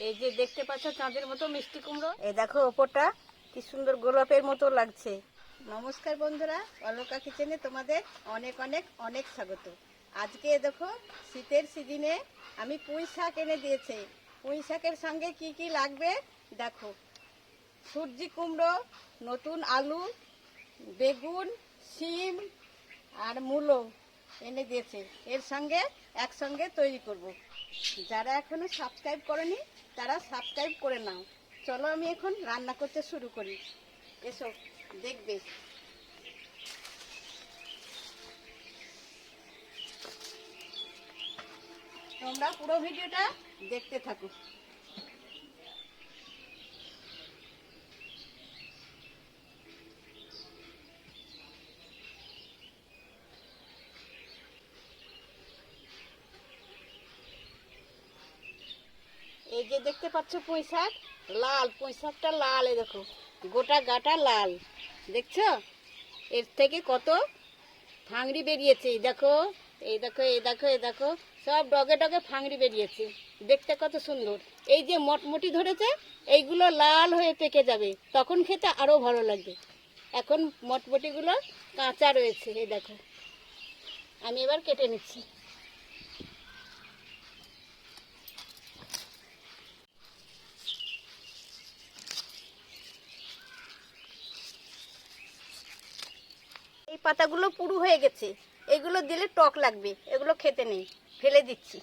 এই যে দেখতে পাচ্ছ চাঁদের মতো মিষ্টি কুমড়ো, এই দেখো ওপরটা কি সুন্দর গোলাপের মতো লাগছে। নমস্কার বন্ধুরা, অলকা কিচেনে তোমাদের অনেক অনেক অনেক স্বাগত। আজকে দেখো শীতের সিজনে আমি পুঁই শাক এনে দিয়েছি। পুঁই শাকের সঙ্গে কি কি লাগবে দেখো। সূর্যি কুমড়ো, নতুন আলু, বেগুন, শিম আর মূলো এনে দিয়েছে। এর সঙ্গে একসঙ্গে তৈরি করব। যারা এখনো সাবস্ক্রাইব করেনি তারা সাবস্ক্রাইব করে নাও। চলো আমি এখন রান্না করতে শুরু করি, এসো দেখবে। তোমরা পুরো ভিডিওটা দেখতে থাকো। এই যে দেখতে পাচ্ছ পুঁই শাক, লাল পুঁই শাকটা লাল, এই দেখো গোটা গাটা লাল, দেখছো? এর থেকে কত ফাংড়ি বেরিয়েছে, এই দেখো এই দেখো এই দেখো এই দেখো, সব ডগে ডগে ফাংড়ি বেরিয়েছে, দেখতে কত সুন্দর। এই যে মটমটি ধরেছে, এইগুলো লাল হয়ে পেকে যাবে, তখন খেতে আরও ভালো লাগবে। এখন মটমটিগুলো কাঁচা রয়েছে, এই দেখো। আমি এবার কেটে নিচ্ছি। এই পাতাগুলো পুরু হয়ে গেছে, এগুলো দিলে টক লাগবে, এগুলো খেতে নেই, ফেলে দিচ্ছি।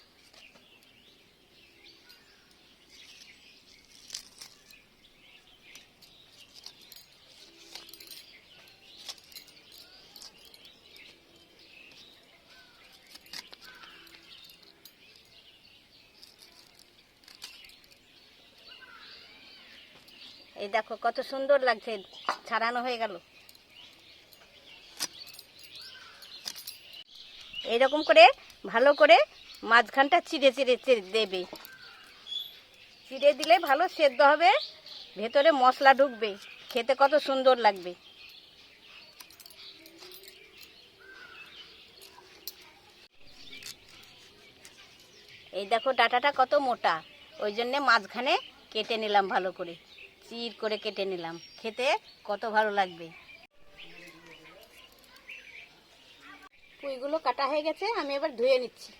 এই দেখো কত সুন্দর লাগছে, ছাড়ানো হয়ে গেল। এইরকম করে ভালো করে মাঝখানটা চিড়ে চিড়ে চিড়ে দেবে, চিড়ে দিলে ভালো সেদ্ধ হবে, ভেতরে মশলা ঢুকবে, খেতে কত সুন্দর লাগবে। এই দেখো ডাঁটাটা কত মোটা, ওই জন্যে মাঝখানে কেটে নিলাম, ভালো করে চিড় করে কেটে নিলাম, খেতে কত ভালো লাগবে। পুঁইগুলো কাটা হয়ে গেছে, আমি এবার ধুয়ে নিচ্ছি।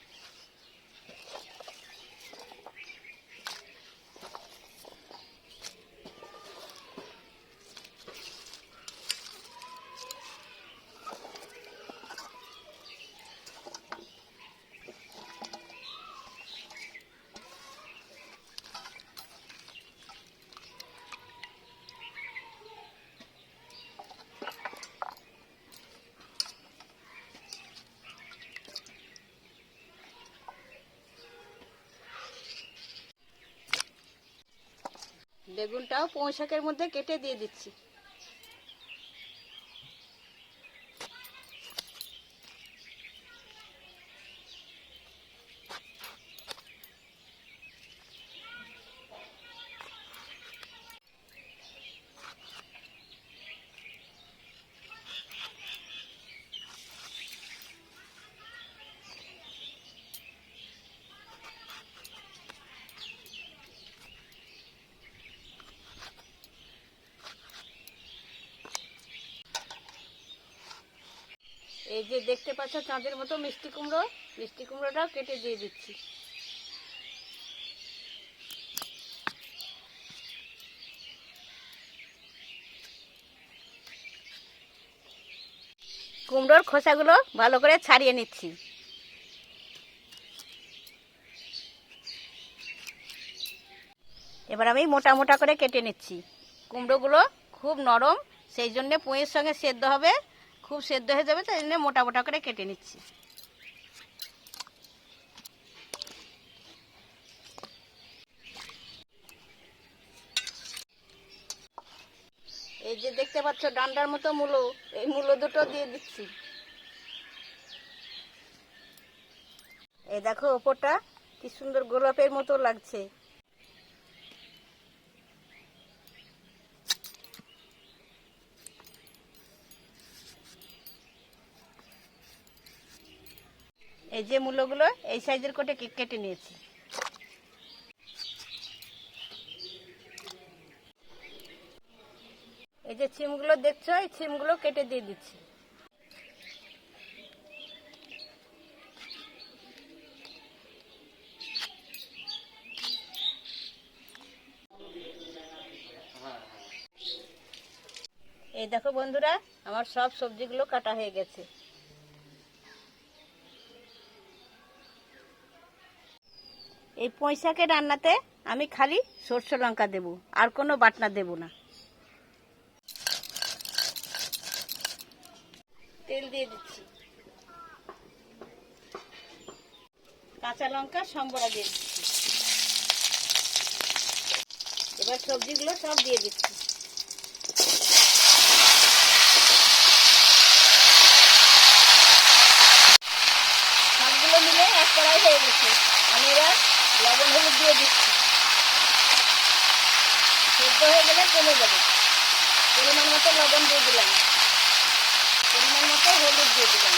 বেগুনটাও পুঁই শাকের মধ্যে কেটে দিয়ে দিচ্ছি। এই যে দেখতে পাচ্ছ চাঁদের মতো মিষ্টি কুমড়ো, মিষ্টি কুমড়োটাও কেটে দিয়ে দিচ্ছি। কুমড়োর খোসাগুলো ভালো করে ছাড়িয়ে নিচ্ছি। এবার আমি মোটা মোটা করে কেটে নিচ্ছি। কুমড়োগুলো খুব নরম, সেই জন্যে পুঁইয়ের সঙ্গে সেদ্ধ হবে, খুব সেদ্ধ হয়ে যাবে, তাই জন্য মোটা মোটা করে কেটে নিচ্ছি। এই যে দেখতে পাচ্ছ ডান্ডার মতো মূলো, এই মূলো দুটো দিয়ে দিচ্ছি। এই দেখো ওপরটা কি সুন্দর গোলাপের মতো লাগছে। এই যে মূলোগুলো এই সাইজের করে কেটে নিয়েছি। যে ছিমগুলো দেখছো, এই ছিমগুলো কেটে দিয়ে দিচ্ছি। এই দেখো বন্ধুরা, আমার সব সবজিগুলো কাটা হয়ে গেছে। এই পুঁই শাকের রান্নাতে আমি খালি সরষে লঙ্কা দেব, আর কোনো বাটনা দেব না। তেল দিয়ে দিচ্ছি, কাঁচা লঙ্কা সম্বরা দিয়ে দিচ্ছি। এবার সবজিগুলো সব দিয়ে দিচ্ছি। সবগুলো মিলে এক কড়াই হয়ে গেছে। আমি এবার লবণ হলুদ দিয়ে দিচ্ছি। সেদ্ধ হয়ে গেলে কমে যাবে। পরিমাণ মতো লবণ দিয়ে দিলাম, পরিমাণ মতো হলুদ দিয়ে দিলাম।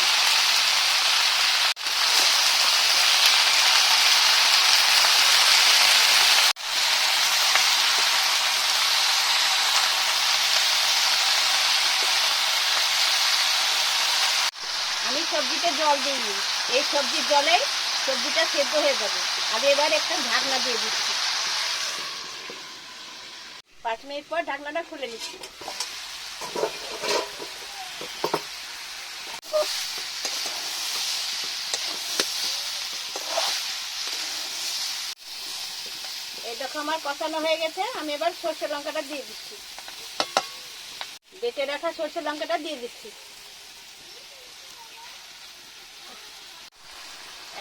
আমি সবজিতে জল দিইনি, এই সবজির জলে সবজিটা সেদ্ধ হয়ে যাবে। আমি এবার একটা ঢাকনা দিয়ে দিচ্ছি। 5 মিনিট পর ঢাকনাটা খুলে নিচ্ছি। এই দেখো আমার কষানো হয়ে গেছে। আমি এবার সরষে লঙ্কাটা দিয়ে দিচ্ছি। বেটে রাখা সরষে লঙ্কাটা দিয়ে দিচ্ছি।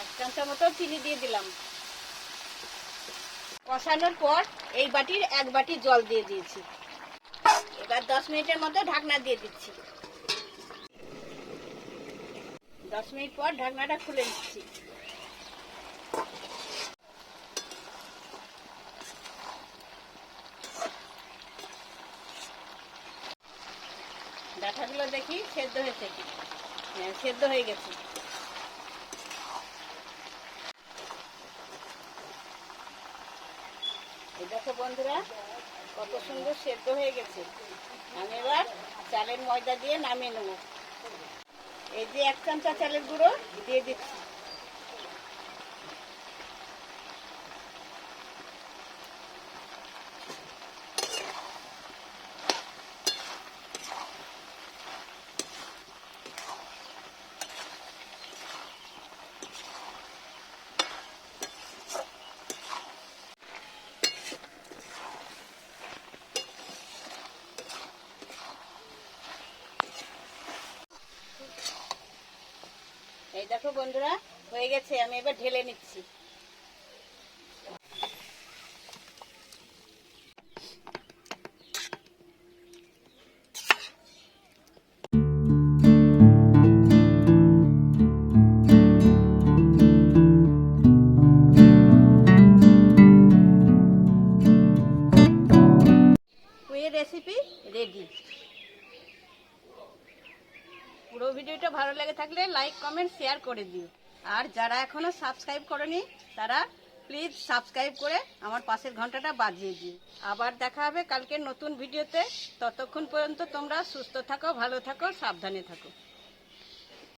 1 চামচা মতো চিনি দিয়ে দিলাম। কষানোর পর এই বাটির 1 বাটি জল দিয়ে দিয়েছি। এবার 10 মিনিটের মতো ঢাকনা দিয়ে দিচ্ছি। 10 মিনিট পর ঢাকনাটা খুলে নিচ্ছি। ডাঁটাগুলো দেখি সেদ্ধ হয়েছে কি। হ্যাঁ, সেদ্ধ হয়ে গেছে। এই দেখো বন্ধুরা, কত সুন্দর সেদ্ধ হয়ে গেছে। আমি এবার চালের ময়দা দিয়ে নামিয়ে নেব। এই যে 1 চামচা চালের গুঁড়ো দিয়ে দিচ্ছি। এই দেখো বন্ধুরা, হয়ে গেছে। আমি এবার ঢেলে নিচ্ছি। পুইয়ের রেসিপি রেডি। পুরো ভিডিওটা ভালো লেগে থাকলে লাইক কমেন্ট শেয়ার করে দিও। আর যারা এখনো সাবস্ক্রাইব করনি তারা প্লিজ সাবস্ক্রাইব করে আমার পাশের ঘন্টাটা বাজিয়ে দিও। আবার দেখা হবে কালকে নতুন ভিডিওতে। ততক্ষণ পর্যন্ত তোমরা সুস্থ থাকো, ভালো থাকো, সাবধানে থাকো।